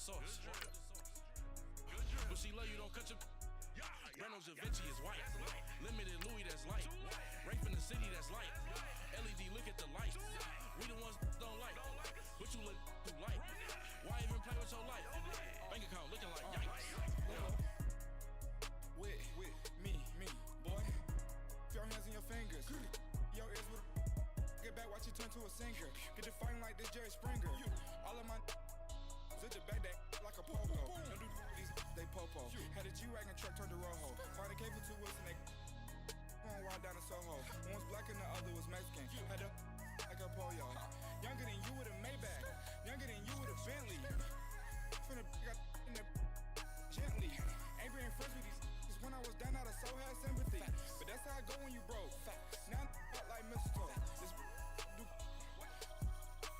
sauce. But she love you, don't cut your. Reynolds Da Vinci is white. Limited Louis, that's light. Rape in the city, that's light. LED, look at the lights. We the ones don't like. But you look too light. Why even play with your life? Bank account looking like yikes. With me, boy. Feel your hands in your fingers. Your ears with get back, watch you turn to a singer. Get to fighting like this Jerry Springer. All of my zip the back that like a pogo. Don't do these, they popo. Had a G-Wagon truck turned to Rojo. Find a cable 2 wheels and they going wild down in Soho. One was black and the other was Mexican. Had a like a pollo. Younger than you with a Maybach. Younger than you with a Bentley. From the got in the gently. Ain't being friends with these. When I was down, I so had sympathy. But that's how I go when you broke. Now I'm like mistletoe. This do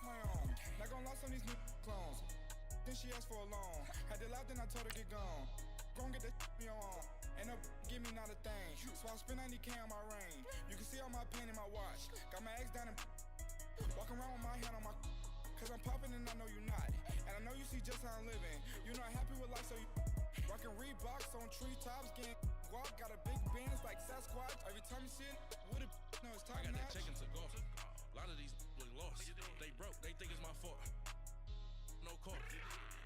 my own. Not gonna lost on these new clones. Then she asked for a loan. Had to laugh, then I told her get gone. Gon' get that me on. Ain't no give me not a thing. So I spend 90K on my range. You can see all my pain in my watch. Got my ex down and walking around with my hand on my. Cause I'm popping and I know you not. And I know you see just how I'm living. You not happy with life, so you rockin' Reeboks on treetops, getting guap. Got a big Benz like Sasquatch. Every time you see it, with it, no, it's top I got that notch. check into golf. A lot of these look lost. They broke, they think it's my fault. No court.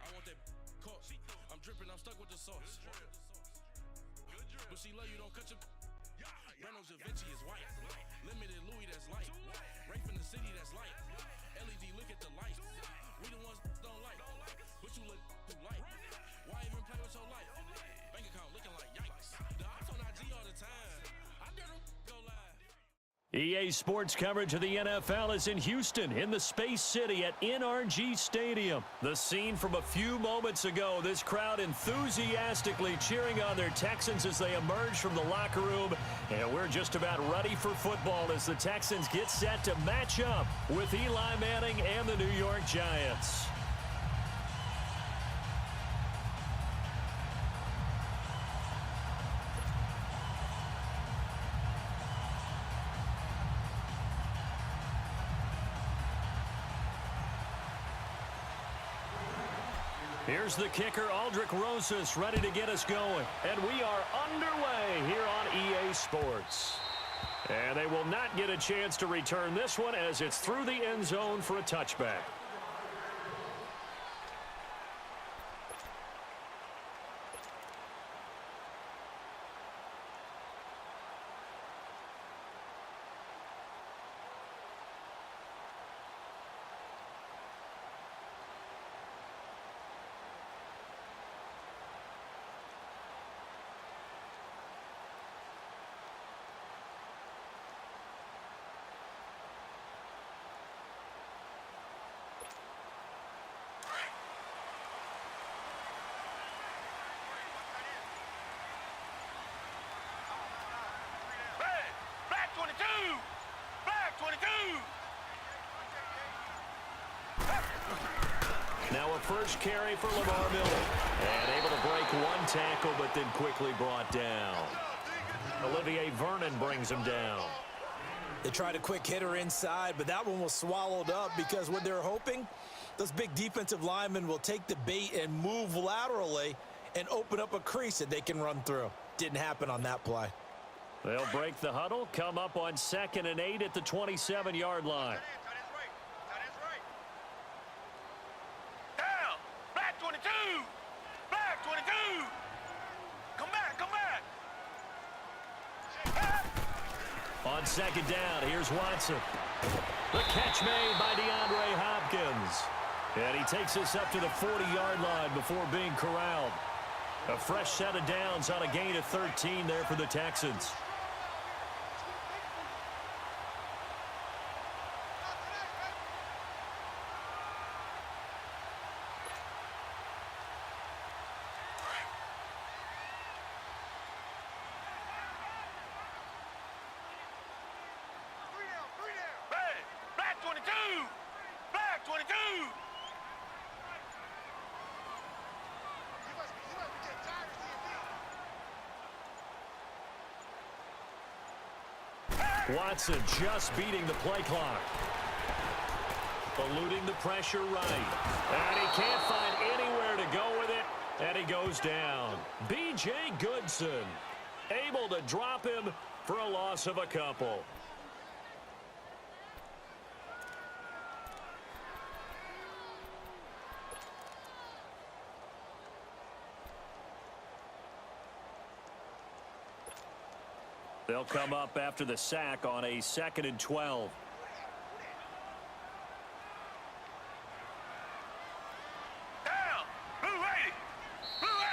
I want that court. I'm dripping, I'm stuck with the sauce. But she love you, don't cut your. Reynolds Da Vinci is white. Limited Louis, that's light. Rape in the city, that's light. LED, look at the lights. We the ones don't like. But you look too light. Why even play with your life? Bank account looking like yikes. The ops on IG all the time. I dare them go live. EA Sports coverage of the NFL is in Houston, in the Space City at NRG Stadium. The scene from a few moments ago, this crowd enthusiastically cheering on their Texans as they emerge from the locker room. And we're just about ready for football as the Texans get set to match up with Eli Manning and the New York Giants. Here's the kicker, Aldrich Rosas, ready to get us going. And we are underway here on EA Sports. And they will not get a chance to return this one as it's through the end zone for a touchback. Now a first carry for Lamar Miller. And able to break one tackle, but then quickly brought down. Olivier Vernon brings him down. They tried a quick hitter inside, but that one was swallowed up because what they're hoping, those big defensive linemen will take the bait and move laterally and open up a crease that they can run through. Didn't happen on that play. They'll break the huddle, come up on 2nd and 8 at the 27-yard line. On 2nd down, here's Watson. The catch made by DeAndre Hopkins. And he takes us up to the 40-yard line before being corralled. A fresh set of downs on a gain of 13 there for the Texans. Watson just beating the play clock. Eluding the pressure right. And he can't find anywhere to goes down. B.J. Goodson able to drop him for a loss of a couple. They'll come up after the sack on a 2nd and 12.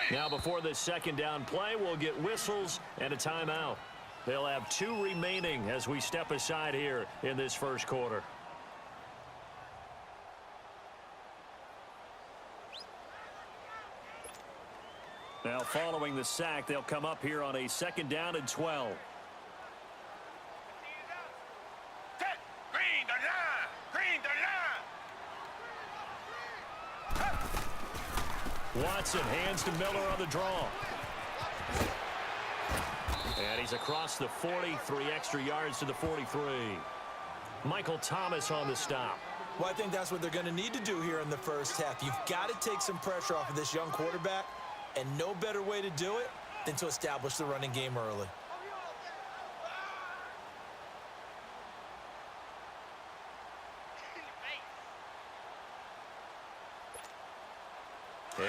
Now before this second down play, we'll get whistles and a timeout. They'll have 2 remaining as we step aside here in this first quarter. Now following the sack, they'll come up here on a 2nd down and 12. Watson hands to Miller on the draw. And he's across the 40, 3 extra yards to the 43. Michael Thomas on the stop. Well, I think that's what they're going to need to do here in the first half. You've got to take some pressure off of this young quarterback, and no better way to do it than to establish the running game early.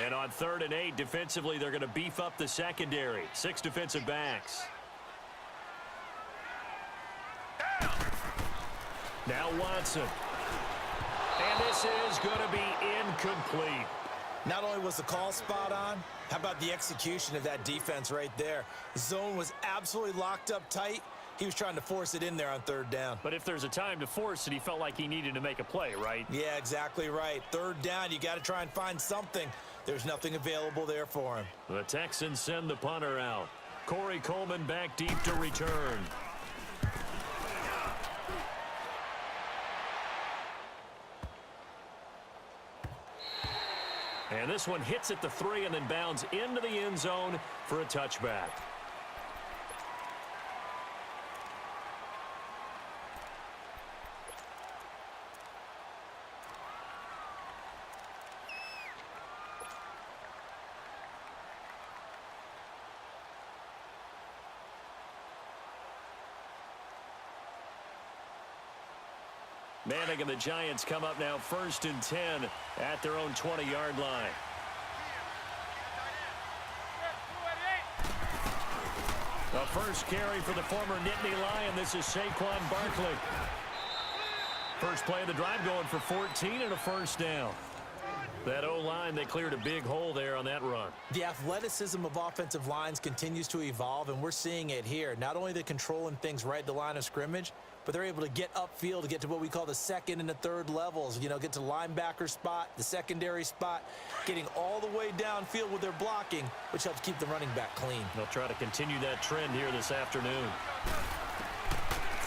And on 3rd and 8, defensively, they're going to beef up the secondary. 6 defensive backs. Now Watson. And this is going to be incomplete. Not only was the call spot on, how about the execution of that defense right there? The zone was absolutely locked up tight. He was trying to force it in there on 3rd down. But if there's a time to force it, he felt like he needed to make a play, right? Yeah, exactly right. 3rd down, you got to try and find something. There's nothing available there for him. The Texans send the punter out. Corey Coleman back deep to return. And this one hits at the 3 and then bounds into the end zone for a touchback. Manning and the Giants come up now 1st and 10 at their own 20-yard line. The first carry for the former Nittany Lion. This is Saquon Barkley. First play of the drive going for 14 and a first down. That O-line, they cleared a big hole there on that run. The athleticism of offensive lines continues to evolve, and we're seeing it here. Not only the controlling things right at the line of scrimmage, but they're able to get upfield to get to what we call the 2nd and the 3rd levels. You know, get to the linebacker spot, the secondary spot, getting all the way downfield with their blocking, which helps keep the running back clean. They'll try to continue that trend here this afternoon.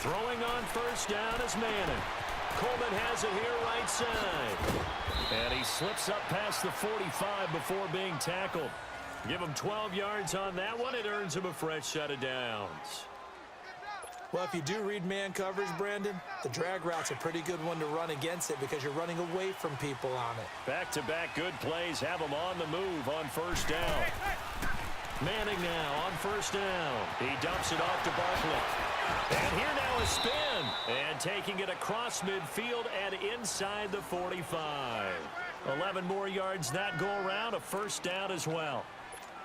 Throwing on first down is Manning. Coleman has it here right side. And he slips up past the 45 before being tackled. Give him 12 yards on that one. It earns him a fresh set of downs. Well, if you do read man coverage, Brandon, the drag route's a pretty good one to run against it because you're running away from people on it. Back-to-back good plays have him on the move on first down. Manning now on first down. He dumps it off to Barkley. And here now a spin. And taking it across midfield and inside the 45. 11 more yards that go around. A first down as well.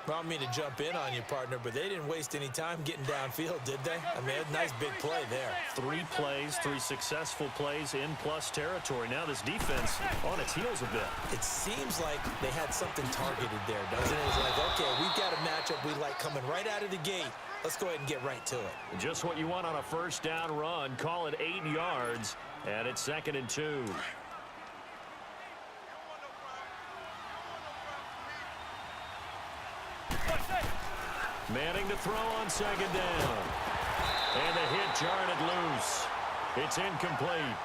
Well, I don't mean to jump in on you, partner, but they didn't waste any time getting downfield, did they? I mean, a nice big play there. 3 plays, 3 successful plays in plus territory. Now this defense on its heels a bit. It seems like they had something targeted there, doesn't it? It's like, okay, we've got a matchup we like coming right out of the gate. Let's go ahead and get right to it. Just what you want on a first down run. Call it 8 yards, and it's 2nd and 2. Manning to throw on 2nd down. And the hit jarred it loose. It's incomplete.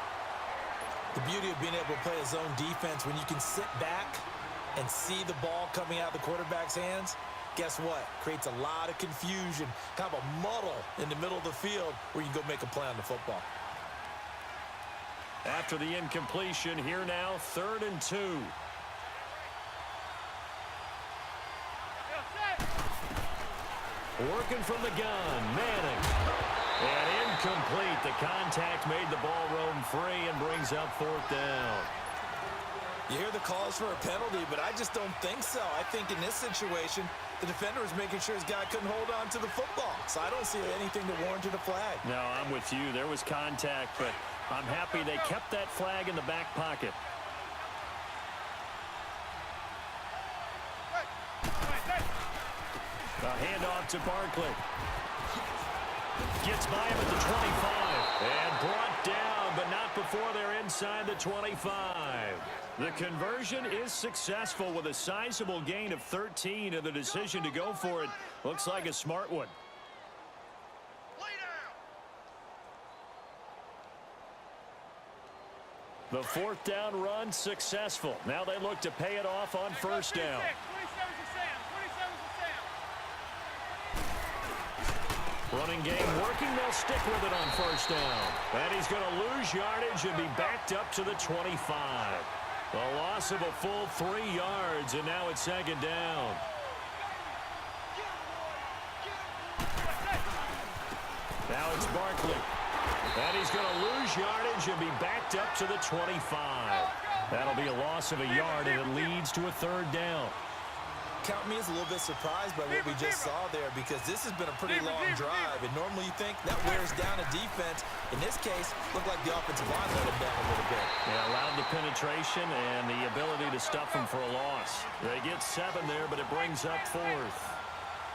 The beauty of being able to play a zone defense when you can sit back and see the ball coming out of the quarterback's hands, guess what? Creates a lot of confusion, kind of a muddle in the middle of the field where you can go make a play on the football. After the incompletion, here now 3rd and 2. Working from the gun, Manning. And incomplete. The contact made the ball roam free and brings up fourth down. You hear the calls for a penalty, but I just don't think so. I think in this situation, the defender is making sure his guy couldn't hold on to the football. So I don't see anything to warrant a flag. No, I'm with you. There was contact, but I'm happy they kept that flag in the back pocket. A handoff to Barkley. Gets by him at the 25. And brought down, but not before they're inside the 25. The conversion is successful with a sizable gain of 13, and the decision to go for it looks like a smart one. The fourth down run successful. Now they look to pay it off on first down. Running game working. They'll stick with it on first down. And he's going to lose yardage and be backed up to the 25. A loss of a full 3 yards, and now it's second down. Now it's Barkley. And he's going to lose yardage and be backed up to the 25. That'll be a loss of a yard, and it leads to a third down. Count me as a little bit surprised by what we just saw there, because this has been a pretty long drive, and normally you think that wears down a defense. In this case, looked like the offensive line let him down a little bit. Yeah, allowed the penetration and the ability to stuff him for a loss. They get 7 there, but it brings up fourth.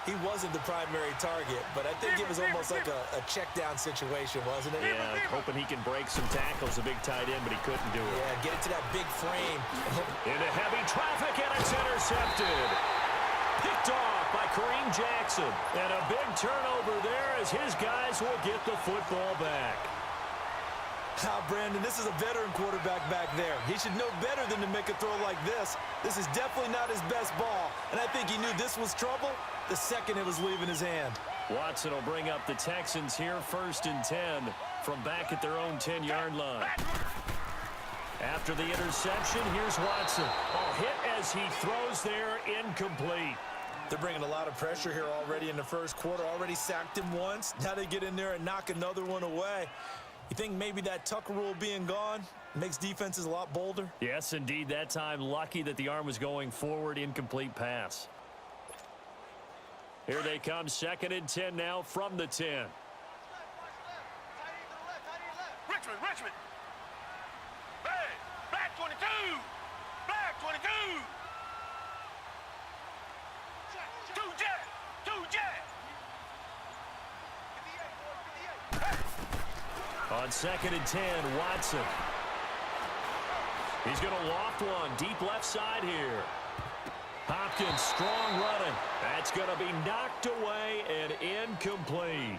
He wasn't the primary target, but I think it was almost like a check-down situation, wasn't it? Yeah, hoping he can break some tackles, a big tight end, but he couldn't do it. Yeah, get into that big frame. Into heavy traffic, and it's intercepted. Picked off by Kareem Jackson. And a big turnover there as his guys will get the football back. Brandon, this is a veteran quarterback back there. He should know better than to make a throw like this. This is definitely not his best ball, and I think he knew this was trouble the second it was leaving his hand. Watson will bring up the Texans here, 1st and 10 from back at their own 10-yard line. After the interception, here's Watson. A hit as he throws there, incomplete. They're bringing a lot of pressure here already in the first quarter. Already sacked him once. Now they get in there and knock another one away. You think maybe that Tucker rule being gone makes defenses a lot bolder? Yes, indeed. That time, lucky that the arm was going forward. Incomplete pass. Here they come, 2nd and 10 now from the 10. Richmond. Hey, black 22. Black 22. Two jet. On 2nd and 10, Watson. He's going to loft one deep left side here. Hopkins, strong running. That's going to be knocked away and incomplete.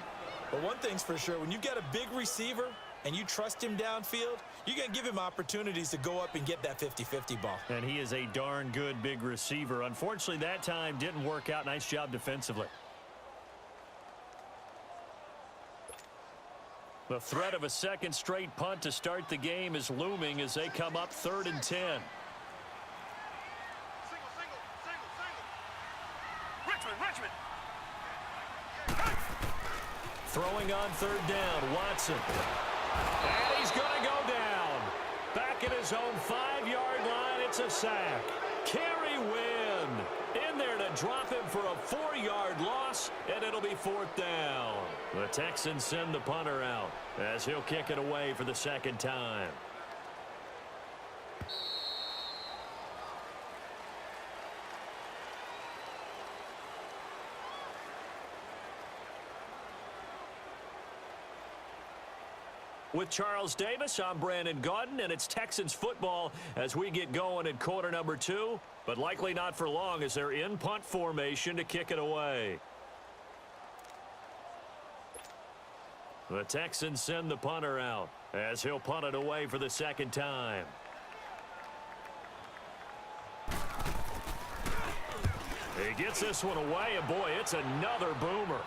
But one thing's for sure, when you got a big receiver and you trust him downfield, you're going to give him opportunities to go up and get that 50-50 ball. And he is a darn good big receiver. Unfortunately, that time didn't work out. Nice job defensively. The threat of a second straight punt to start the game is looming as they come up 3rd and 10. Single. Richmond. Throwing on 3rd down, Watson. And he's going to go down. Back at his own 5-yard line, it's a sack. Kerry Wynn in there to drop him for a 4-yard loss, and it'll be 4th down. The Texans send the punter out as he'll kick it away for the 2nd time. With Charles Davis, I'm Brandon Gaudin, and it's Texans football as we get going in quarter number 2, but likely not for long as they're in punt formation to kick it away. The Texans send the punter out as he'll punt it away for the 2nd time. He gets this one away, and boy, it's another boomer.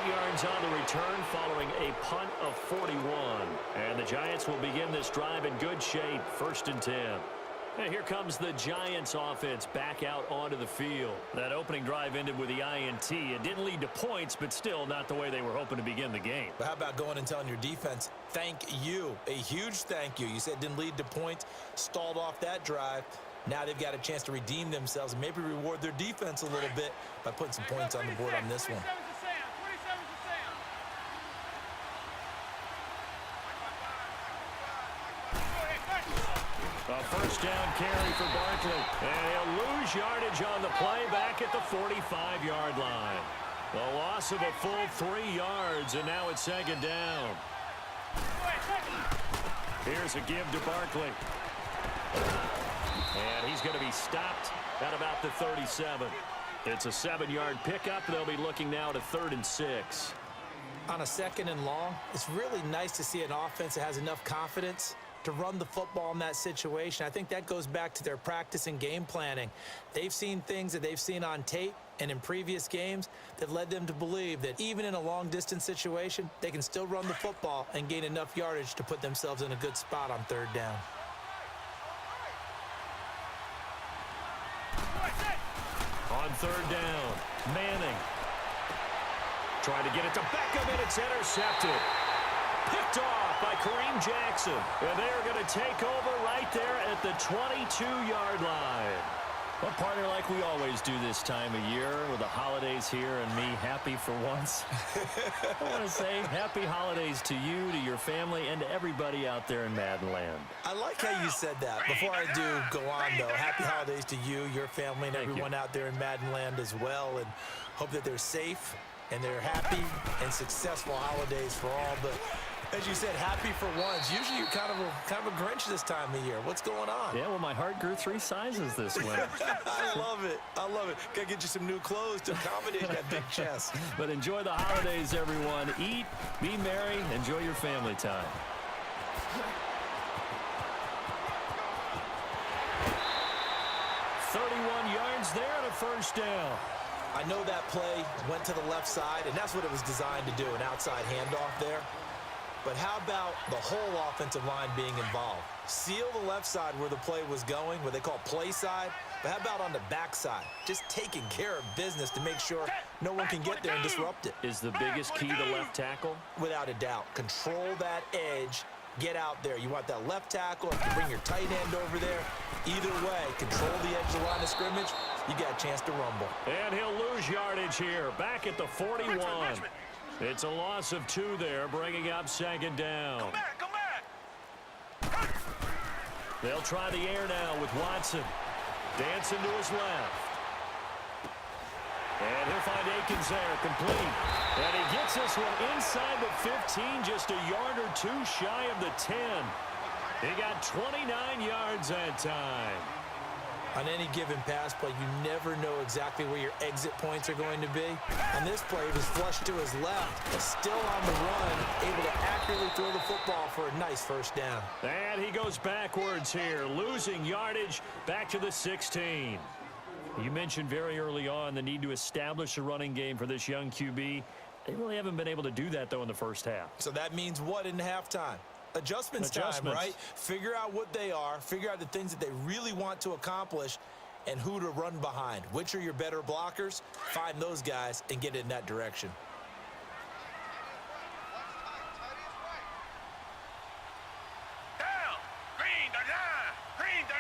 Yards on the return following a punt of 41. And the Giants will begin this drive in good shape, 1st and 10. And here comes the Giants offense back out onto the field. That opening drive ended with the INT. It didn't lead to points, but still not the way they were hoping to begin the game. But how about going and telling your defense, thank you, a huge thank you. You said it didn't lead to points, stalled off that drive. Now they've got a chance to redeem themselves and maybe reward their defense a little bit by putting some points on the board on this one. A first down carry for Barkley. And he'll lose yardage on the play back at the 45-yard line. The loss of a full 3 yards, and now it's second down. Here's a give to Barkley. And he's going to be stopped at about the 37. It's a 7-yard pickup. They'll be looking now to 3rd and 6. On a 2nd and long, it's really nice to see an offense that has enough confidence to run the football in that situation. I think that goes back to their practice and game planning. They've seen things that they've seen on tape and in previous games that led them to believe that even in a long-distance situation, they can still run the football and gain enough yardage to put themselves in a good spot on 3rd down. On 3rd down, Manning. Trying to get it to Beckham, and it's intercepted. Picked off by Kareem Jackson. And they're going to take over right there at the 22-yard line. Well, partner, like we always do this time of year with the holidays here and me happy for once. I want to say happy holidays to you, to your family, and to everybody out there in Madden land. I like how you said that. Before I do go on, though, happy holidays to you, your family, and everyone out there in Madden land as well. And hope that they're safe and they're happy and successful holidays for all. But as you said, happy for once. Usually you're kind of a Grinch this time of year. What's going on? Yeah, well, my heart grew 3 sizes this winter. I love it. I love it. Got to get you some new clothes to accommodate that big chest. But enjoy the holidays, everyone. Eat, be merry, enjoy your family time. Yards there and a first down. I know that play went to the left side, and that's what it was designed to do, an outside handoff there. But how about the whole offensive line being involved? Seal the left side where the play was going, what they call play side. But how about on the back side? Just taking care of business to make sure no one can get there and disrupt it. Is the biggest key to left tackle? Without a doubt. Control that edge. Get out there. You want that left tackle. If you bring your tight end over there, either way, control the edge of the line of scrimmage. You got a chance to rumble. And he'll lose yardage here. Back at the 41. It's a loss of 2 there, bringing up second down. Come back. They'll try the air now with Watson. Dancing to his left. And he'll find Akins there, complete. And he gets this one inside the 15, just a yard or 2 shy of the 10. He got 29 yards that time. On any given pass play, you never know exactly where your exit points are going to be. On this play, he was flushed to his left, but still on the run, able to accurately throw the football for a nice first down. And he goes backwards here, losing yardage back to the 16. You mentioned very early on the need to establish a running game for this young QB. They really haven't been able to do that, though, in the first half. So that means what in halftime? Adjustments time, right? Figure out what they are, figure out the things that they really want to accomplish, and who to run behind. Which are your better blockers? Find those guys and get in that direction. Down. Green 39. Green 39.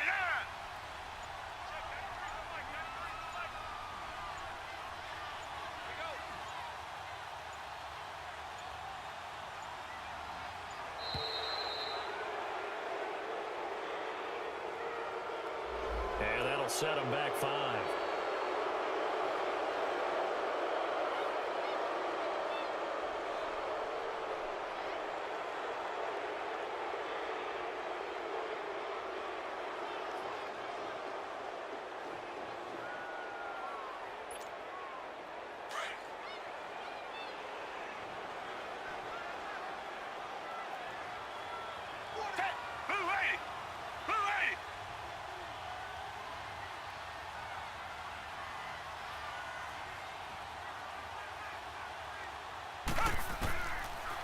And that'll set him back 5. Blue 80. Blue 80.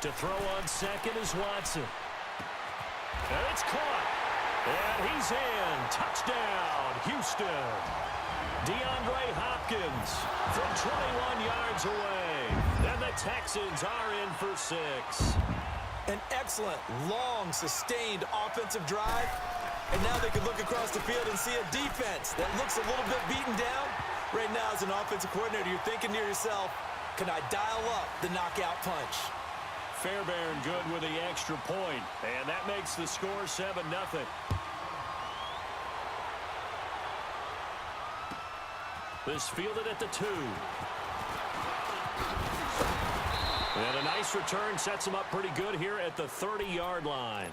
To throw on second is Watson. And it's caught. And he's in. Touchdown, Houston. DeAndre Hopkins from 21 yards away. And the Texans are in for 6. An excellent, long, sustained offensive drive. And now they can look across the field and see a defense that looks a little bit beaten down. Right now, as an offensive coordinator, you're thinking to yourself, can I dial up the knockout punch? Fairbairn good with the extra point. And that makes the score 7-0. This fielded at the 2. And a nice return sets them up pretty good here at the 30-yard line.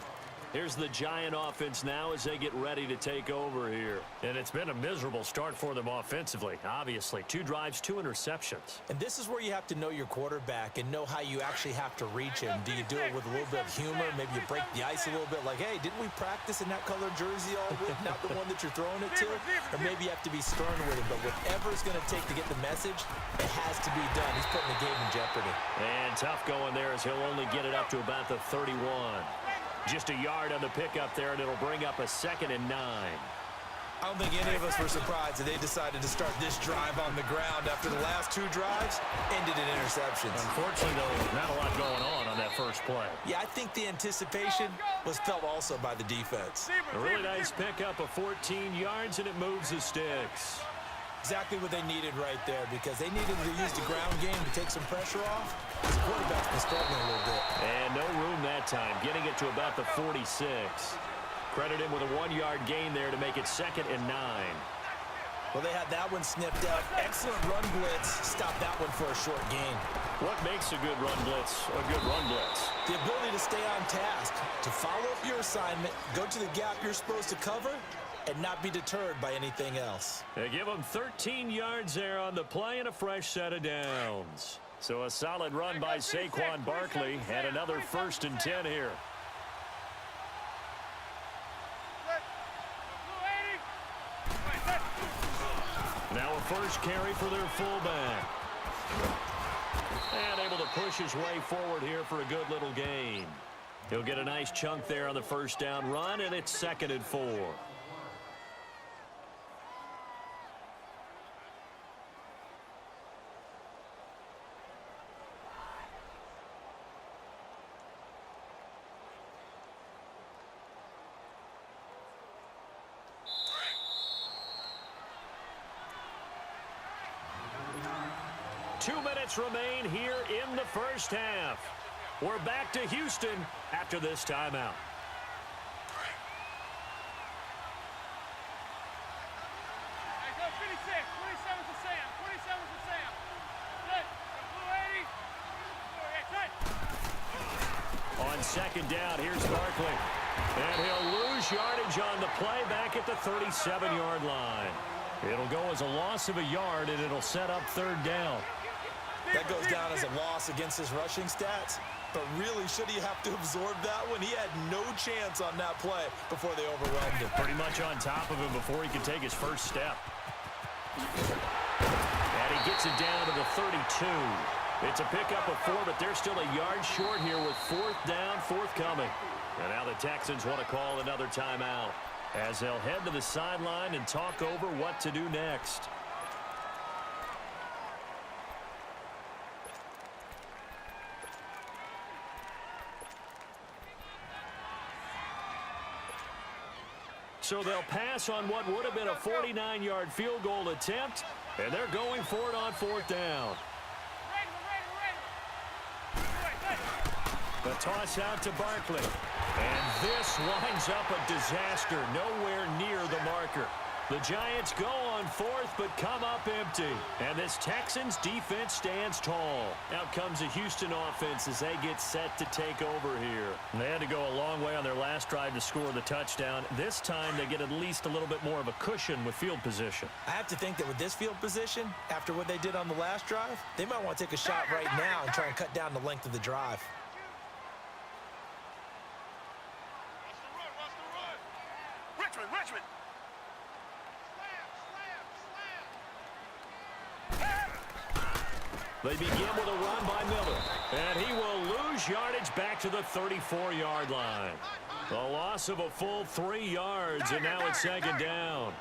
Here's the Giant offense now as they get ready to take over here. And it's been a miserable start for them offensively, obviously. 2 drives, 2 interceptions. And this is where you have to know your quarterback and know how you actually have to reach him. Do you do it with a little bit of humor? Maybe you break the ice a little bit like, hey, didn't we practice in that colored jersey all week? Not the one that you're throwing it to? Or maybe you have to be stern with him. But whatever it's going to take to get the message, it has to be done. He's putting the game in jeopardy. And tough going there as he'll only get it up to about the 31. Just a yard on the pickup there, and it'll bring up a 2nd and 9. I don't think any of us were surprised that they decided to start this drive on the ground after the last 2 drives ended in interceptions. Unfortunately, though, not a lot going on that first play. Yeah, I think the anticipation was felt also by the defense. A really nice pickup of 14 yards, and it moves the sticks. Exactly what they needed right there, because they needed to use the ground game to take some pressure off. The quarterback's been struggling a little bit. And no room that time, getting it to about the 46. Credit him with a 1-yard gain there to make it 2nd and 9. Well, they had that one sniffed out. Excellent run blitz. Stop that one for a short gain. What makes a good run blitz a good run blitz? The ability to stay on task, to follow up your assignment, go to the gap you're supposed to cover, and not be deterred by anything else. They give them 13 yards there on the play and a fresh set of downs. So a solid run by Saquon Barkley and another 1st and 10 here. Now a first carry for their fullback. And able to push his way forward here for a good little gain. He'll get a nice chunk there on the first down run, and it's 2nd and 4. Remain here in the first half. We're back to Houston after this timeout. On 2nd down, here's Barkley. And he'll lose yardage on the play back at the 37-yard line. It'll go as a loss of a yard, and it'll set up 3rd down. That goes down as a loss against his rushing stats. But really, should he have to absorb that one? He had no chance on that play before they overwhelmed him. Pretty much on top of him before he could take his first step. And he gets it down to the 32. It's a pickup of 4, but they're still a yard short here with 4th down forthcoming. And now the Texans want to call another timeout as they'll head to the sideline and talk over what to do next. So they'll pass on what would have been a 49-yard field goal attempt, and they're going for it on 4th down. The toss out to Barkley. And this winds up a disaster, nowhere near the marker. The Giants go on 4th, but come up empty. And this Texans defense stands tall. Out comes the Houston offense as they get set to take over here. And they had to go a long way on their last drive to score the touchdown. This time they get at least a little bit more of a cushion with field position. I have to think that with this field position, after what they did on the last drive, they might want to take a shot right now and try and cut down the length of the drive. Richmond. They begin with a run by Miller. And he will lose yardage back to the 34-yard line. A loss of a full 3 yards, and now it's second down.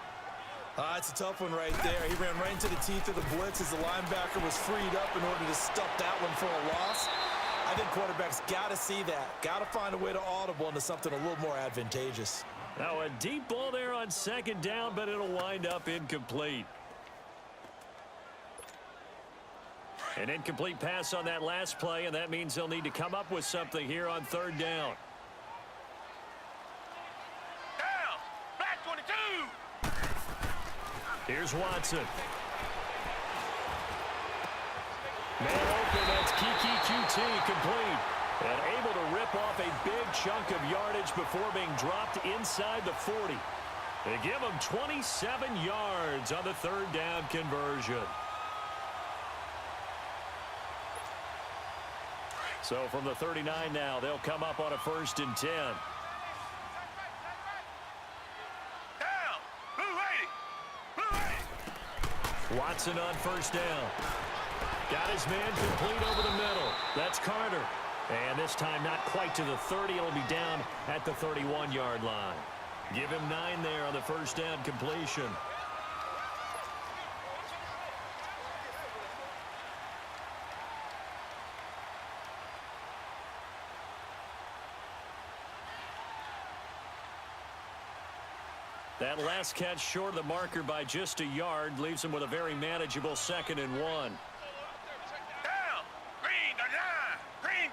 It's a tough one right there. He ran right into the teeth of the blitz as the linebacker was freed up in order to stuff that one for a loss. I think quarterbacks got to see that. Got to find a way to audible into something a little more advantageous. Now a deep ball there on second down, but it'll wind up incomplete. An incomplete pass on that last play, and that means they'll need to come up with something here on third down. Down. Black 22. Here's Watson. Man open, that's Kiki QT complete. And able to rip off a big chunk of yardage before being dropped inside the 40. They give him 27 yards on the third down conversion. So from the 39 now, they'll come up on a 1st and 10. Down. Blue 80. Blue 80. Watson on 1st down. Got his man complete over the middle. That's Carter. And this time not quite to the 30. It'll be down at the 31-yard line. Give him 9 there on the 1st down completion. That last catch short of the marker by just a yard leaves him with a very manageable 2nd and 1. Down. Green 39. Green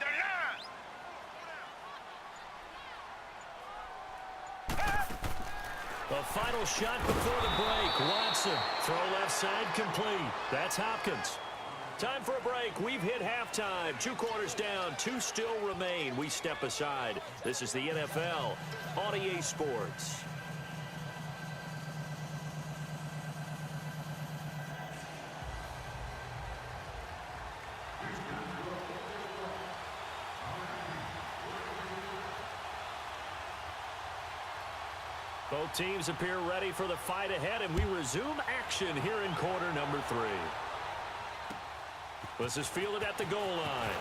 39. The final shot before the break. Watson. Throw left side complete. That's Hopkins. Time for a break. We've hit halftime. 2 quarters down. 2 still remain. We step aside. This is the NFL on EA Sports. Both teams appear ready for the fight ahead, and we resume action here in quarter number 3. This is fielded at the goal line.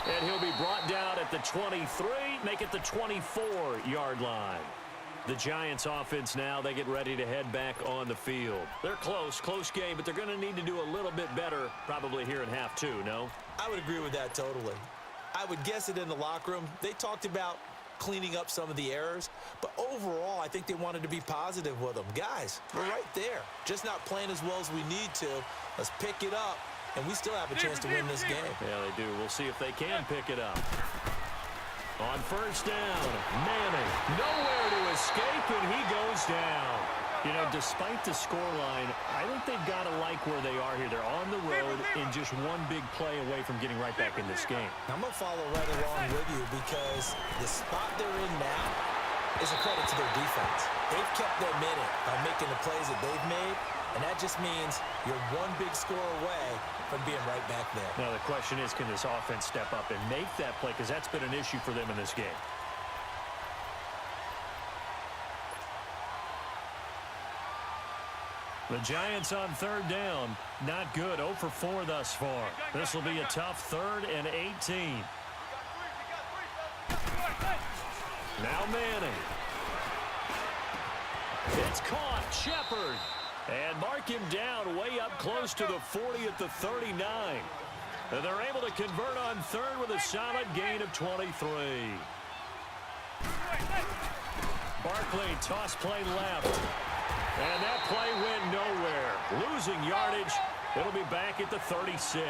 And he'll be brought down at the 23, make it the 24-yard line. The Giants offense now, they get ready to head back on the field. They're close game, but they're going to need to do a little bit better probably here in half 2, no? I would agree with that totally. I would guess it in the locker room. They talked about cleaning up some of the errors, but overall I think they wanted to be positive with them. Guys, we're right there, just not playing as well as we need to. Let's pick it up, and we still have a chance to win this game. Yeah, they do. We'll see if they can pick it up. On 1st down, Manning nowhere to escape, and he goes down. You know, despite the scoreline, I think they've got to like where they are here. They're on the road and just one big play away from getting right back in this game. I'm going to follow right along with you because the spot they're in now is a credit to their defense. They've kept them in it by making the plays that they've made, and that just means you're one big score away from being right back there. Now the question is, can this offense step up and make that play? Because that's been an issue for them in this game. The Giants on 3rd down. Not good. 0 for 4 thus far. This will be a tough 3rd and 18. Now Manning. It's caught. Shepard. And mark him down way up close to the 40 at the 39. And they're able to convert on 3rd with a solid gain of 23. Barkley toss play left. And that play went nowhere. Losing yardage. It'll be back at the 36.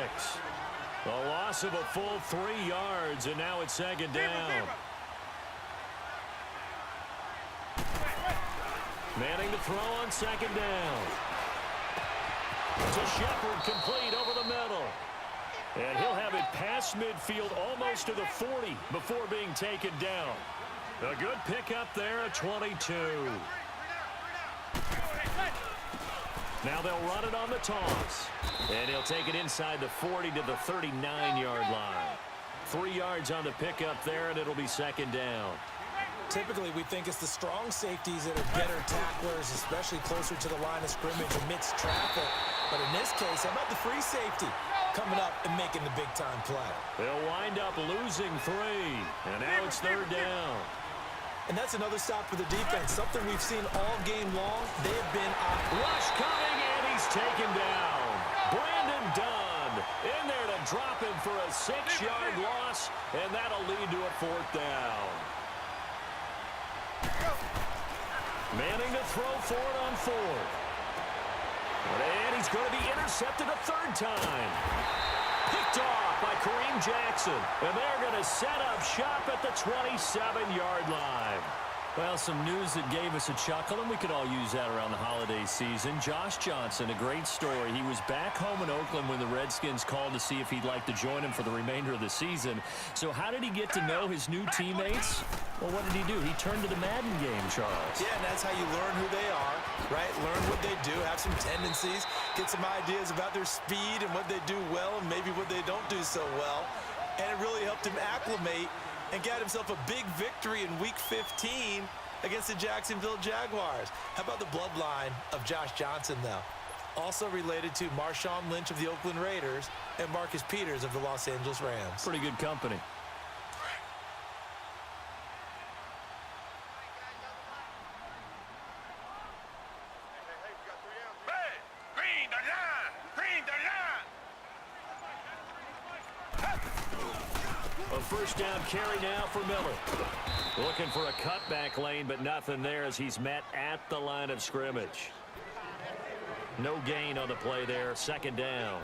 A loss of a full 3 yards, and now it's 2nd down. Manning to throw on 2nd down. To Shepard, complete over the middle. And he'll have it past midfield almost to the 40 before being taken down. A good pickup there at 22. Now they'll run it on the toss. And he'll take it inside the 40 to the 39-yard line. 3 yards on the pickup there, and it'll be 2nd down. Typically, we think it's the strong safeties that are better tacklers, especially closer to the line of scrimmage amidst traffic. But in this case, how about the free safety? coming up and making the big-time play. They'll wind up losing 3, and now it's third down. And that's another stop for the defense, something we've seen all game long. They've been rush coming, and he's taken down. Brandon Dunn in there to drop him for a 6-yard loss, and that'll lead to a 4th down. Manning to throw for it on 4th. And he's going to be intercepted a 3rd time. Picked off by Kareem Jackson. And they're going to set up shop at the 27-yard line. Well, some news that gave us a chuckle, and we could all use that around the holiday season. Josh Johnson, a great story. He was back home in Oakland when the Redskins called to see if he'd like to join him for the remainder of the season. So how did he get to know his new teammates? Well, what did he do? He turned to the Madden game, Charles. Yeah, and that's how you learn who they are, right? Learn what they do, have some tendencies, get some ideas about their speed and what they do well and maybe what they don't do so well. And it really helped him acclimate and got himself a big victory in Week 15 against the Jacksonville Jaguars. How about the bloodline of Josh Johnson, though? Also related to Marshawn Lynch of the Oakland Raiders and Marcus Peters of the Los Angeles Rams. Pretty good company. A first down carry now for Miller. Looking for a cutback lane, but nothing there as he's met at the line of scrimmage. No gain on the play there. 2nd down.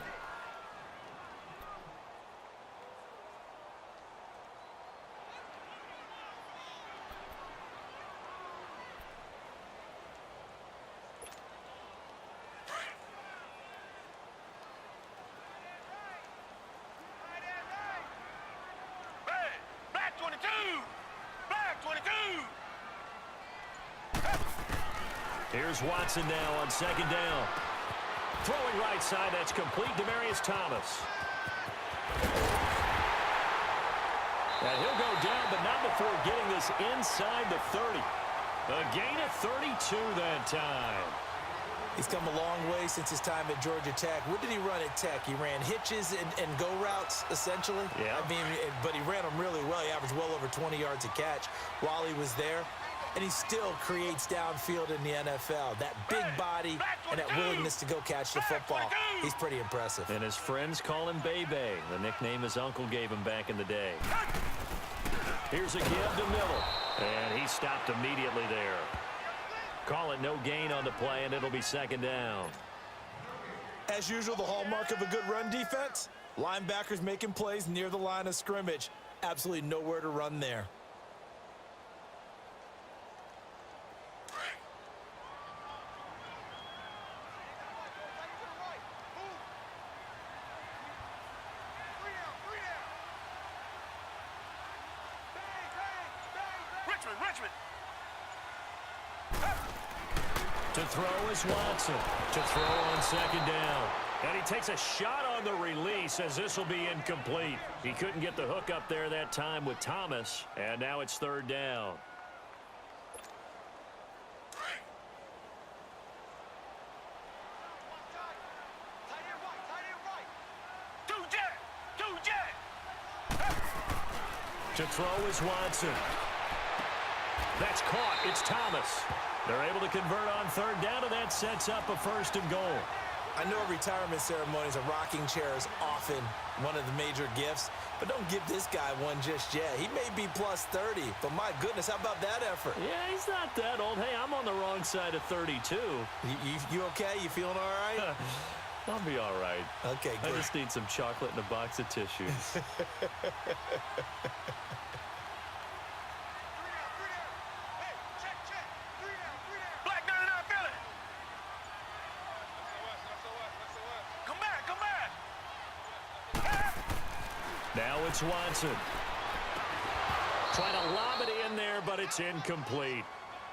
Here's Watson now on 2nd down. Throwing right side, that's complete. Demaryius Thomas. And he'll go down, but not before getting this inside the 30. A gain of 32 that time. He's come a long way since his time at Georgia Tech. What did he run at Tech? He ran hitches and go routes, essentially. Yeah. I mean, but he ran them really well. He averaged well over 20 yards a catch while he was there. And he still creates downfield in the NFL. That big body and that willingness to go catch the football. He's pretty impressive. And his friends call him Bebe, the nickname his uncle gave him back in the day. Here's a give to Miller. And he stopped immediately there. Call it no gain on the play, and it'll be 2nd down. As usual, the hallmark of a good run defense, linebackers making plays near the line of scrimmage. Absolutely nowhere to run there. Richmond. To throw is Watson. To throw on 2nd down. And he takes a shot on the release as this will be incomplete. He couldn't get the hook up there that time with Thomas. And now it's 3rd down. To throw is Watson. That's caught. It's Thomas. They're able to convert on 3rd down, and that sets up a 1st and goal. I know retirement ceremonies, a rocking chair is often one of the major gifts, but don't give this guy one just yet. He may be plus 30, but my goodness, how about that effort? Yeah, he's not that old. Hey, I'm on the wrong side of 32. You okay? You feeling all right? I'll be all right. Okay, good. I just need some chocolate and a box of tissues. Now it's Watson. Trying to lob it in there, but it's incomplete.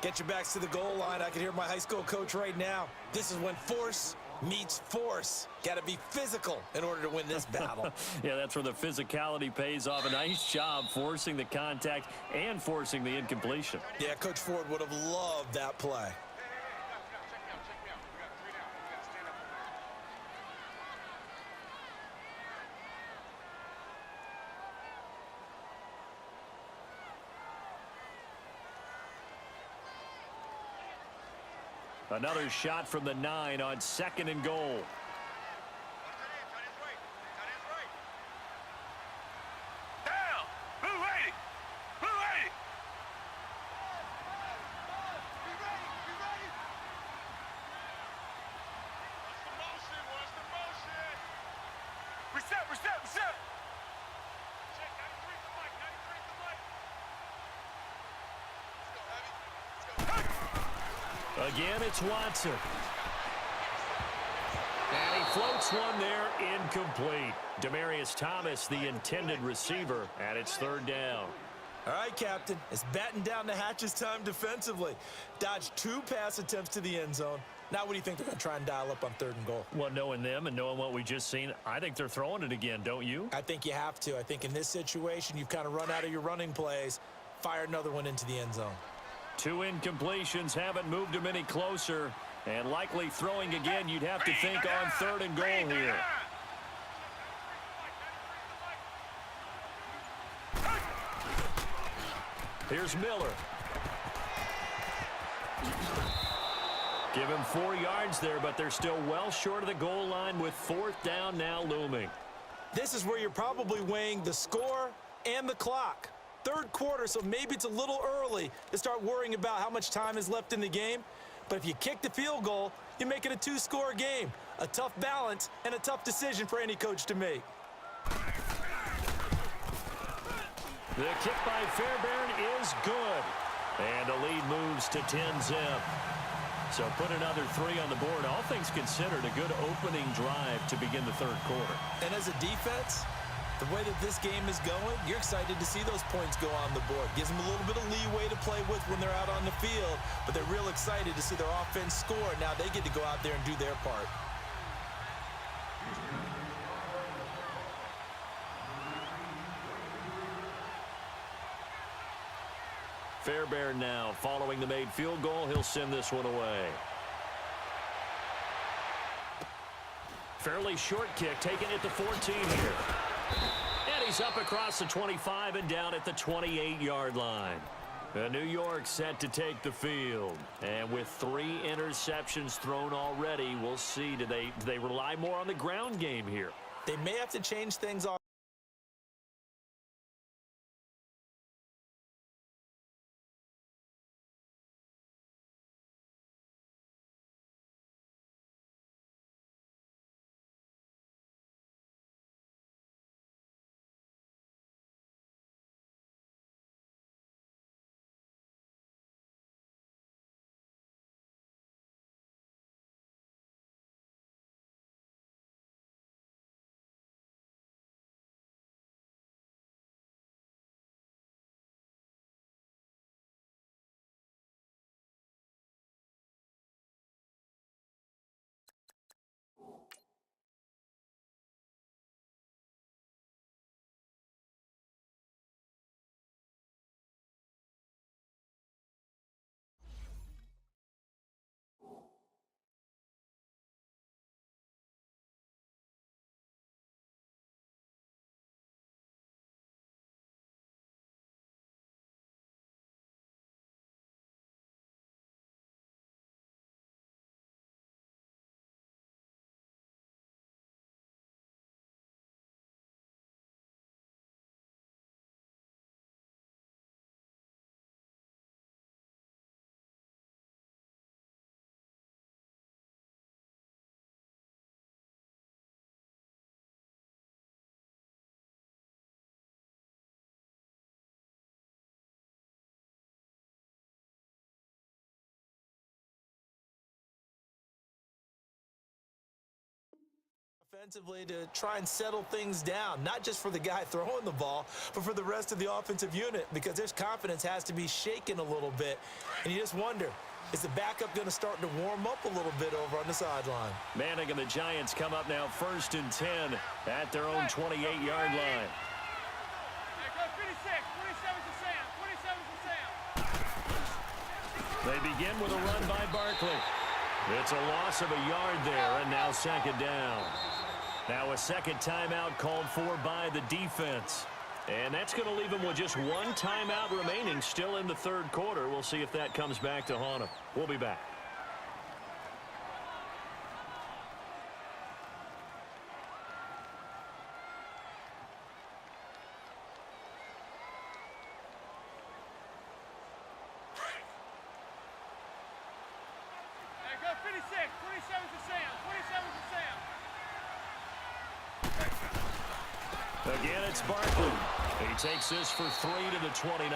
Get your backs to the goal line. I can hear my high school coach right now. This is when force meets force. Got to be physical in order to win this battle. Yeah, that's where the physicality pays off. A nice job forcing the contact and forcing the incompletion. Yeah, Coach Ford would have loved that play. Another shot from the 9 on 2nd and goal. Down. Blue 80. Blue 80. What's the motion? Reset. Check 93 the mic. 93 the mic. Let's go, Heavy. Again, it's Watson. And he floats one there, incomplete. Demaryius Thomas, the intended receiver, and it's 3rd down. All right, Captain, it's batten down the hatches time defensively. Dodged 2 pass attempts to the end zone. Now what do you think they're going to try and dial up on 3rd and goal? Well, knowing them and knowing what we just seen, I think they're throwing it again, don't you? I think you have to. I think in this situation, you've kind of run out of your running plays. Fire another one into the end zone. 2 incompletions haven't moved him any closer. And likely throwing again, you'd have to think on 3rd and goal here. Here's Miller. Give him 4 yards there, but they're still well short of the goal line with 4th down now looming. This is where you're probably weighing the score and the clock. 3rd quarter, so maybe it's a little early to start worrying about how much time is left in the game. But if you kick the field goal, you make it a 2-score game. A tough balance and a tough decision for any coach to make. The kick by Fairbairn is good. And the lead moves to 10-zip. So put another 3 on the board. All things considered, a good opening drive to begin the 3rd quarter. And as a defense, the way that this game is going, you're excited to see those points go on the board. Gives them a little bit of leeway to play with when they're out on the field, but they're real excited to see their offense score. Now they get to go out there and do their part. Fairbairn now following the made field goal. He'll send this one away. Fairly short kick, taking it to 14 here. And he's up across the 25 and down at the 28-yard line. New York set to take the field. And with 3 interceptions thrown already, we'll see. Do they rely more on the ground game here? They may have to change things off. Offensively to try and settle things down, not just for the guy throwing the ball, but for the rest of the offensive unit, because their confidence has to be shaken a little bit. And you just wonder, is the backup going to start to warm up a little bit over on the sideline? Manning and the Giants come up now 1st and 10 at their own 28-yard line. They begin with a run by Barkley. It's a loss of a yard there, and now 2nd down. Now a 2nd timeout called for by the defense. And that's going to leave them with just 1 timeout remaining still in the 3rd quarter. We'll see if that comes back to haunt them. We'll be back. 56. 27 to Sam. 27 to Sam. Again, it's Barkley. He takes this for 3 to the 29.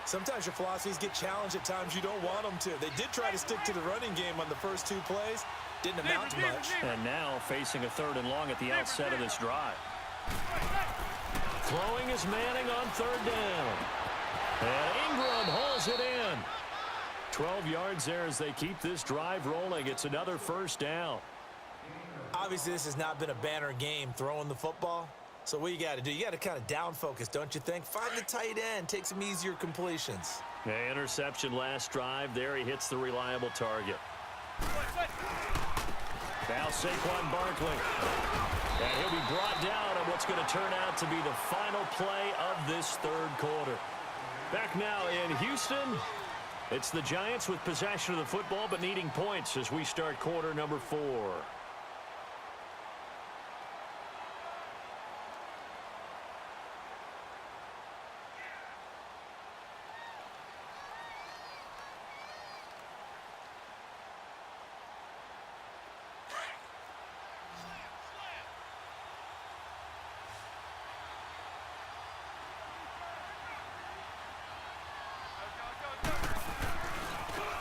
Sometimes your philosophies get challenged at times you don't want them to. They did try to stick to the running game on the first 2 plays. Didn't amount to much. And now facing a 3rd and long at the outset of this drive. Throwing is Manning on 3rd down. And Ingram hauls it in. 12 yards there as they keep this drive rolling. It's another 1st down. Obviously, this has not been a banner game throwing the football. So what you got to do, you got to kind of down focus, don't you think? Find the tight end, take some easier completions. Interception last drive. There he hits the reliable target. Now Saquon Barkley. And he'll be brought down on what's going to turn out to be the final play of this 3rd quarter. Back now in Houston, it's the Giants with possession of the football but needing points as we start quarter number 4.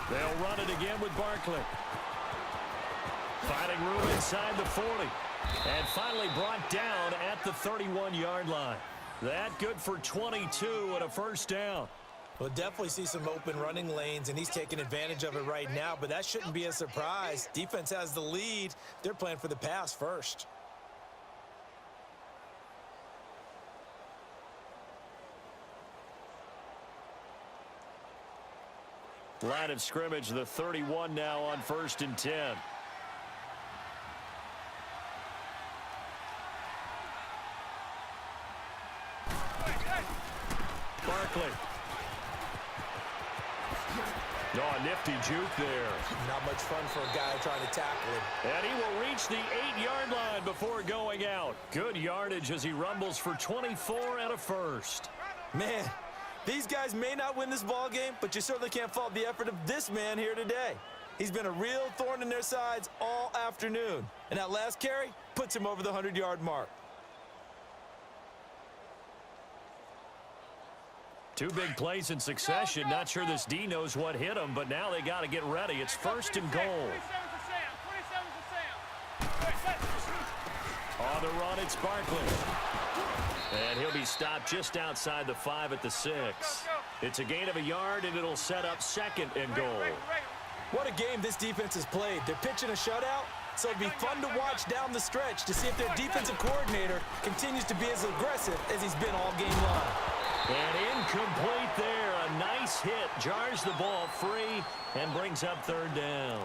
They'll run it again with Barkley. Finding room inside the 40. And finally brought down at the 31-yard line. That good for 22 and a 1st down. We'll definitely see some open running lanes, and he's taking advantage of it right now, but that shouldn't be a surprise. Defense has the lead. They're playing for the pass first. Line of scrimmage, the 31 now on 1st and 10. Barkley. Oh, a nifty juke there. Not much fun for a guy trying to tackle him. And he will reach the 8-yard line before going out. Good yardage as he rumbles for 24 and a 1st. Man, these guys may not win this ball game, but you certainly can't fault the effort of this man here today. He's been a real thorn in their sides all afternoon. And that last carry puts him over the 100-yard mark. 2 big plays in succession. Not sure this D knows what hit him, but now they got to get ready. It's 1st and goal. 27 to Sam. On the run, it's Barkley. And he'll be stopped just outside the 5 at the 6. It's a gain of a yard, and it'll set up 2nd and goal. What a game this defense has played. They're pitching a shutout, so it'll be fun to watch down the stretch to see if their defensive coordinator continues to be as aggressive as he's been all game long. And incomplete there. A nice hit. Jars the ball free and brings up 3rd down.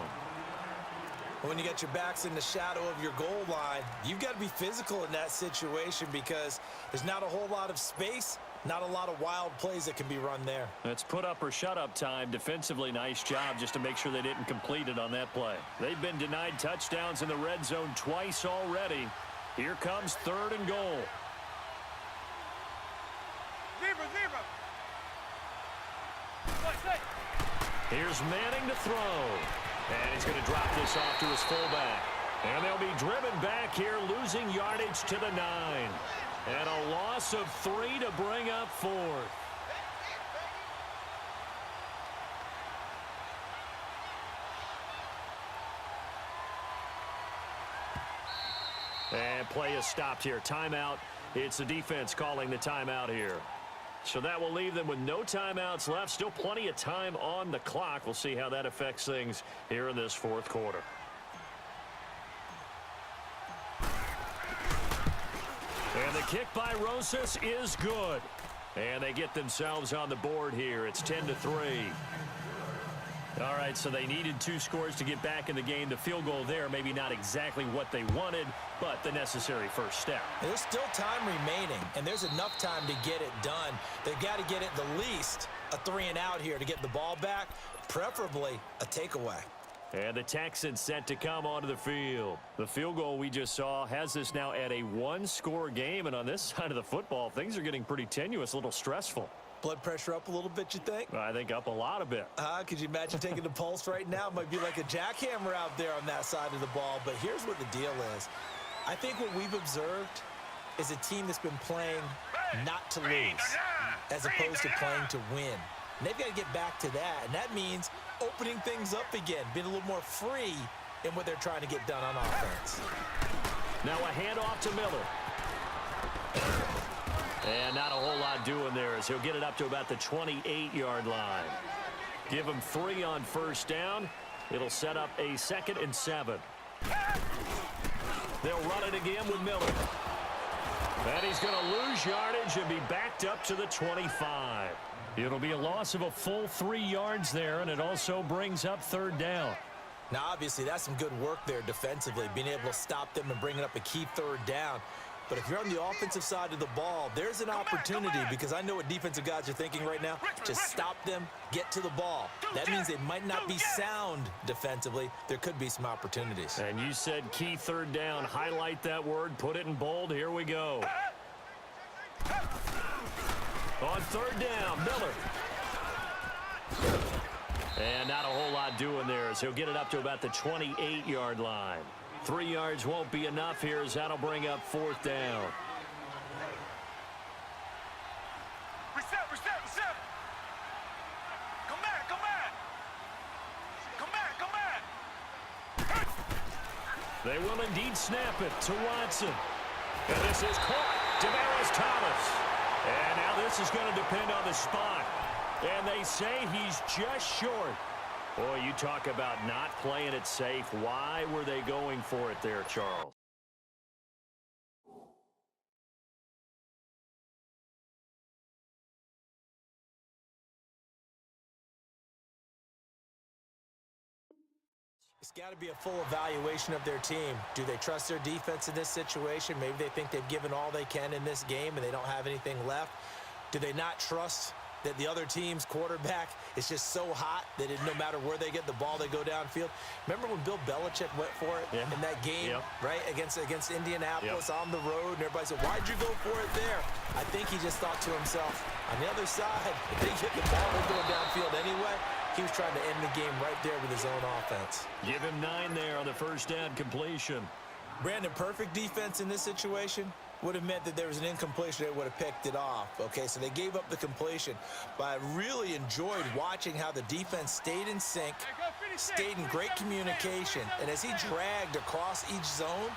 When you get your backs in the shadow of your goal line, you've got to be physical in that situation because there's not a whole lot of space, not a lot of wild plays that can be run there. It's put up or shut up time. Defensively, nice job just to make sure they didn't complete it on that play. They've been denied touchdowns in the red zone twice already. Here comes 3rd and goal. Zebra. Here's Manning to throw. And he's going to drop this off to his fullback. And they'll be driven back here, losing yardage to the 9. And a loss of 3 to bring up 4th. And play is stopped here. Timeout. It's the defense calling the timeout here. So that will leave them with no timeouts left. Still plenty of time on the clock. We'll see how that affects things here in this 4th quarter. And the kick by Rosas is good. And they get themselves on the board here. It's 10-3. All right, so they needed 2 scores to get back in the game. The field goal there, maybe not exactly what they wanted, but the necessary first step. There's still time remaining, and there's enough time to get it done. They've got to get at the least a 3-and-out here to get the ball back, preferably a takeaway. And the Texans set to come onto the field. The field goal we just saw has this now at a 1-score game, and on this side of the football, things are getting pretty tenuous, a little stressful. Blood pressure up a little bit, you think? I think up a lot of bit. Could you imagine taking the pulse right now? It might be like a jackhammer out there on that side of the ball. But here's what the deal is. I think what we've observed is a team that's been playing not to lose as opposed to playing to win. And they've got to get back to that. And that means opening things up again, being a little more free in what they're trying to get done on offense. Now a handoff to Miller. And not a whole lot doing there as he'll get it up to about the 28-yard line. Give him 3 on first down. It'll set up a 2nd and 7. They'll run it again with Miller. And he's going to lose yardage and be backed up to the 25. It'll be a loss of a full 3 yards there, and it also brings up 3rd down. Now, obviously, that's some good work there defensively, being able to stop them and bringing up a key 3rd down. But if you're on the offensive side of the ball, there's an opportunity because I know what defensive guys are thinking right now. Just stop them, get to the ball. That means they might not be sound defensively. There could be some opportunities. And you said key 3rd down. Highlight that word. Put it in bold. Here we go. On 3rd down, Miller. And not a whole lot doing there as he'll get it up to about the 28-yard line. 3 yards won't be enough here as that'll bring up 4th down. Reset. Come back. They will indeed snap it to Watson. And this is caught. Demaryius Thomas. And now this is going to depend on the spot. And they say he's just short. Boy, you talk about not playing it safe. Why were they going for it there, Charles? It's got to be a full evaluation of their team. Do they trust their defense in this situation? Maybe they think they've given all they can in this game and they don't have anything left. Do they not trust that the other team's quarterback is just so hot that no matter where they get the ball, they go downfield? Remember when Bill Belichick went for it in that game, right, against Indianapolis on the road, and everybody said, why'd you go for it there? I think he just thought to himself, on the other side, if they get the ball, they're going downfield anyway. He was trying to end the game right there with his own offense. Give him 9 there on the first down completion. Brandon, perfect defense in this situation would have meant that there was an incompletion. They would have picked it off. Okay, so they gave up the completion. But I really enjoyed watching how the defense stayed in sync, stayed in great communication. And as he dragged across each zone,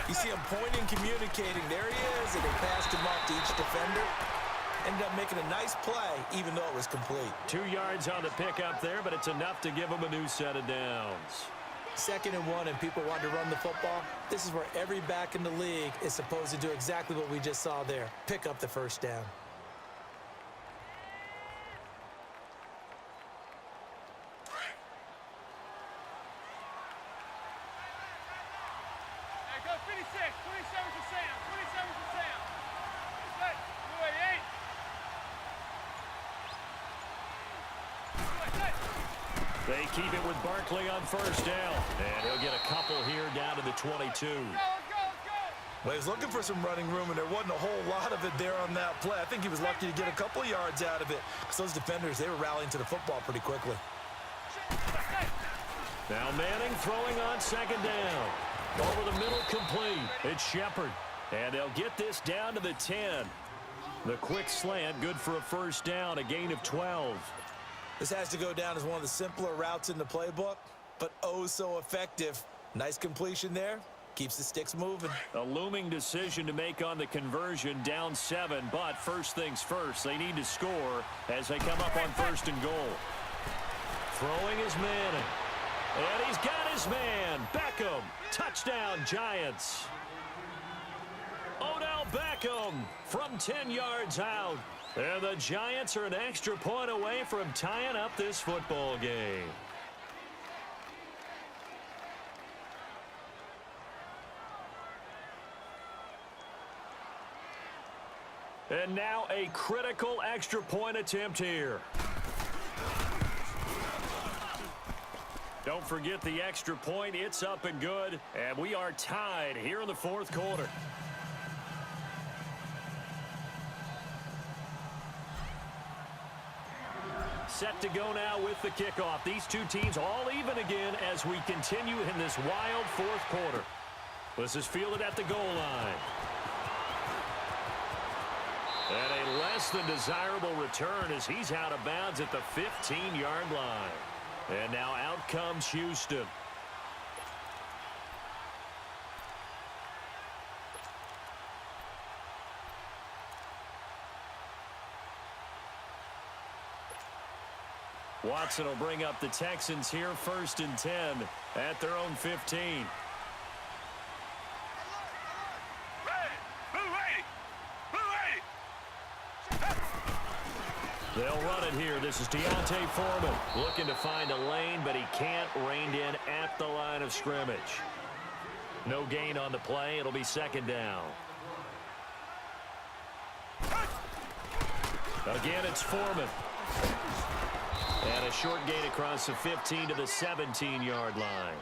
you see him pointing, communicating. There he is, and they passed him off to each defender. Ended up making a nice play, even though it was complete. 2 yards on the pickup there, but it's enough to give him a new set of downs. 2nd and 1, and people want to run the football. This is where every back in the league is supposed to do exactly what we just saw there. Pick up the first down. Hey, go 56. 27 to Sam. 27 to Sam. Set. 288. They keep it with Barkley on first down. And he'll get a couple here down to the 22. Well, he was looking for some running room, and there wasn't a whole lot of it there on that play. I think he was lucky to get a couple of yards out of it because those defenders, they were rallying to the football pretty quickly. Now Manning throwing on 2nd down. Over the middle, complete. It's Shepard. And they'll get this down to the 10. The quick slant, good for a first down, a gain of 12. This has to go down as one of the simpler routes in the playbook, but oh so effective. Nice completion there. Keeps the sticks moving. A looming decision to make on the conversion, down 7, but first things first, they need to score as they come up on 1st and goal. Throwing is Manning. And he's got his man, Beckham. Touchdown, Giants. Odell Beckham from 10 yards out. And the Giants are an extra point away from tying up this football game. And now a critical extra point attempt here. Don't forget the extra point. It's up and good. And we are tied here in the 4th quarter. set to go now with the kickoff. These two teams all even again as we continue in this wild fourth quarter. This is fielded at the goal line. And a less than desirable return as he's out of bounds at the 15-yard line. And now out comes Houston. Watson will bring up the Texans here, 1st and 10 at their own 15. They'll run it here. This is Deontay Foreman looking to find a lane, but he can't rein in at the line of scrimmage. No gain on the play. It'll be 2nd down. Again, it's Foreman. And a short gain across the 15 to the 17-yard line.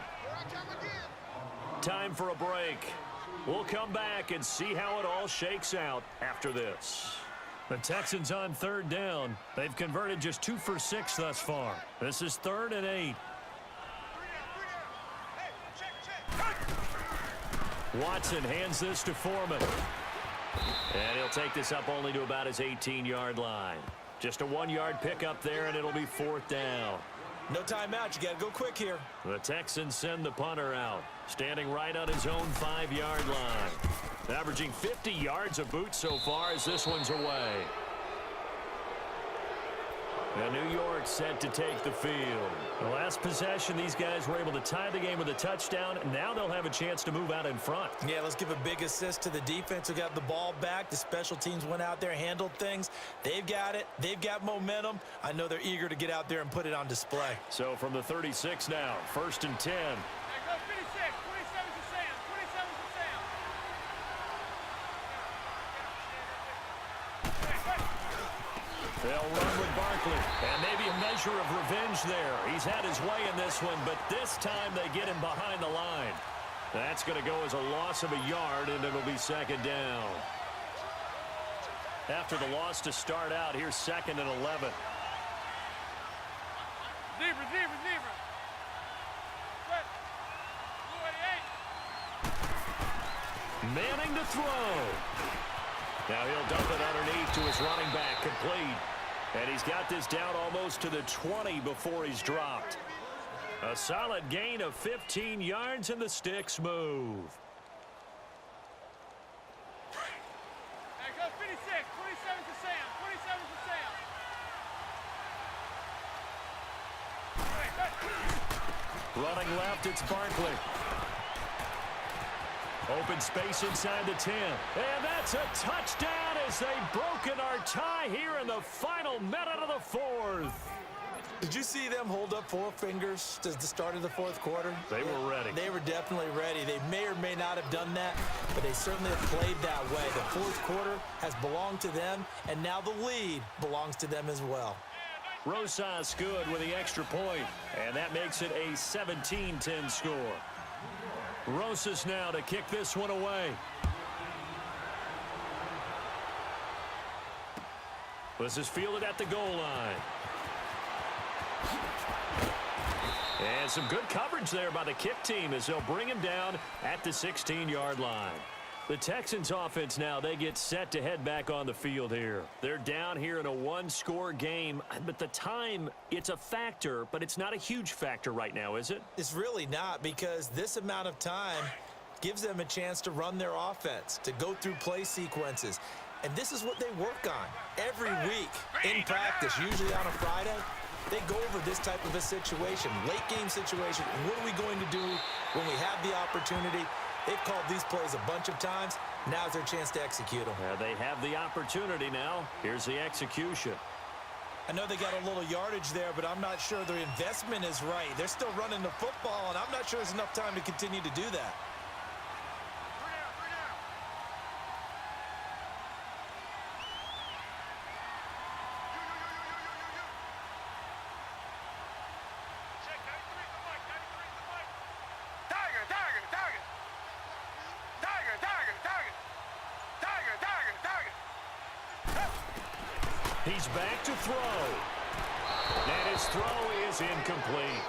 Time for a break. We'll come back and see how it all shakes out after this. The Texans on 3rd down. They've converted just 2 for 6 thus far. This is 3rd and 8. Watson hands this to Foreman. And he'll take this up only to about his 18-yard line. Just a 1-yard pickup there, and it'll be 4th down. No timeout. You got to go quick here. The Texans send the punter out, standing right on his own 5-yard line. Averaging 50 yards a boot so far as this one's away. And New York set to take the field. The last possession, these guys were able to tie the game with a touchdown. Now they'll have a chance to move out in front. Yeah, let's give a big assist to the defense who got the ball back. The special teams went out there, handled things. They've got it. They've got momentum. I know they're eager to get out there and put it on display. So from the 36 now, 1st and 10. They'll run with Barkley, and maybe a measure of revenge there. He's had his way in this one, but this time they get him behind the line. That's going to go as a loss of a yard, and it'll be 2nd down. After the loss to start out, here's 2nd and 11. Zebra. Manning to throw. Now he'll dump it underneath to his running back, complete. And he's got this down almost to the 20 before he's dropped. A solid gain of 15 yards, and the sticks move. There goes 56, 27 to Sam, 27 to Sam. Running left, it's Barkley. Open space inside the 10. And that's a touchdown as they've broken our tie here in the final minute of the 4th. Did you see them hold up 4 fingers at the start of the 4th quarter? They were ready. They were definitely ready. They may or may not have done that, but they certainly have played that way. The 4th quarter has belonged to them, and now the lead belongs to them as well. Rosas good with the extra point, and that makes it a 17-10 score. Rosas now to kick this one away. This is fielded at the goal line. And some good coverage there by the kick team as they'll bring him down at the 16-yard line. The Texans offense now, they get set to head back on the field here. They're down here in a 1-score game, but the time, it's a factor, but it's not a huge factor right now, is it? It's really not, because this amount of time gives them a chance to run their offense, to go through play sequences. And this is what they work on every week in practice, usually on a Friday. They go over this type of a situation, late game situation. What are we going to do when we have the opportunity? They've called these plays a bunch of times. Now's their chance to execute them. They have the opportunity now. Here's the execution. I know they got a little yardage there, but I'm not sure their investment is right. They're still running the football, and I'm not sure there's enough time to continue to do that. He's back to throw. And his throw is incomplete.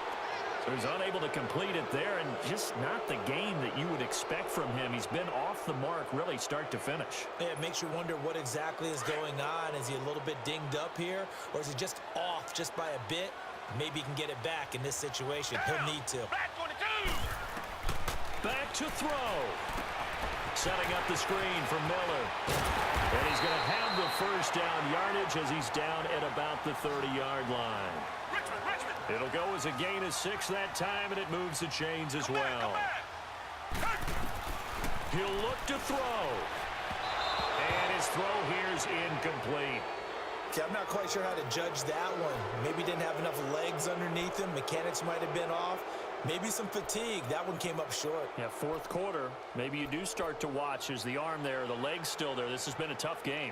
So he's unable to complete it there, and just not the game that you would expect from him. He's been off the mark really start to finish. Yeah, it makes you wonder what exactly is going on. Is he a little bit dinged up here, or is he just off just by a bit? Maybe he can get it back in this situation. He'll need to. Back to throw. Setting up the screen for Miller. And he's going to have the first down yardage as he's down at about the 30-yard line. It'll go as a gain of 6 that time, and it moves the chains as well. He'll look to throw. And his throw here is incomplete. Okay, I'm not quite sure how to judge that one. Maybe didn't have enough legs underneath him. Mechanics might have been off. Maybe some fatigue. That one came up short. Yeah, fourth quarter. Maybe you do start to watch as the arm there, the leg's still there. This has been a tough game.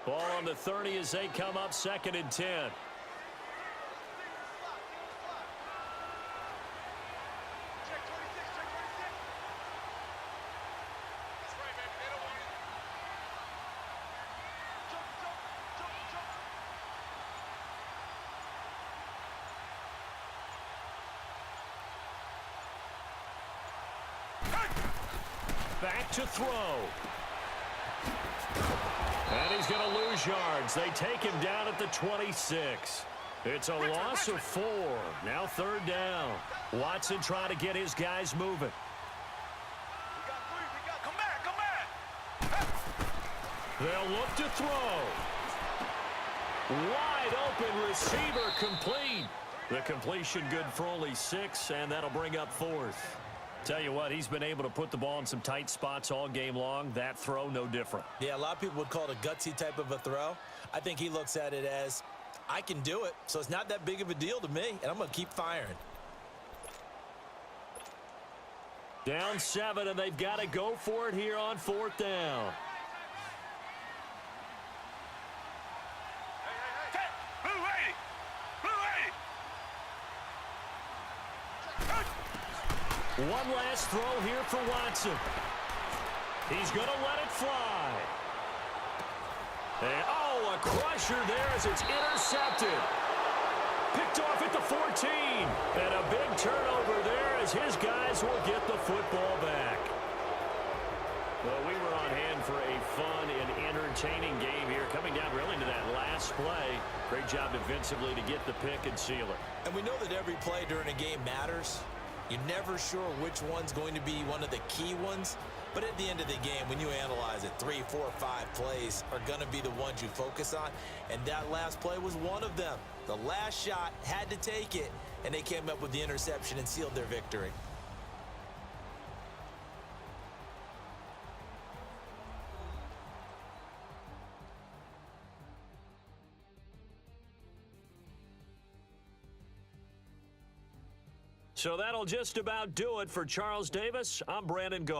Ball on the 30 as they come up 2nd and 10. Back to throw. And he's going to lose yards. They take him down at the 26. It's a loss of 4. Now 3rd down. Watson trying to get his guys moving. Come back. They'll look to throw. Wide open receiver complete. The completion good for only 6, and that'll bring up 4th. Tell you what, he's been able to put the ball in some tight spots all game long. That throw, no different. Yeah, a lot of people would call it a gutsy type of a throw. I think he looks at it as, I can do it, so it's not that big of a deal to me, and I'm going to keep firing. Down 7, and they've got to go for it here on 4th down. One last throw here for Watson. He's going to let it fly. And, oh, a crusher there as it's intercepted. Picked off at the 14. And a big turnover there as his guys will get the football back. Well, we were on hand for a fun and entertaining game here, coming down really to that last play. Great job defensively to get the pick and seal it. And we know that every play during a game matters. You're never sure which one's going to be one of the key ones. But at the end of the game, when you analyze it, 3, 4, 5 plays are going to be the ones you focus on. And that last play was one of them. The last shot had to take it, and they came up with the interception and sealed their victory. So that'll just about do it for Charles Davis. I'm Brandon Gaw.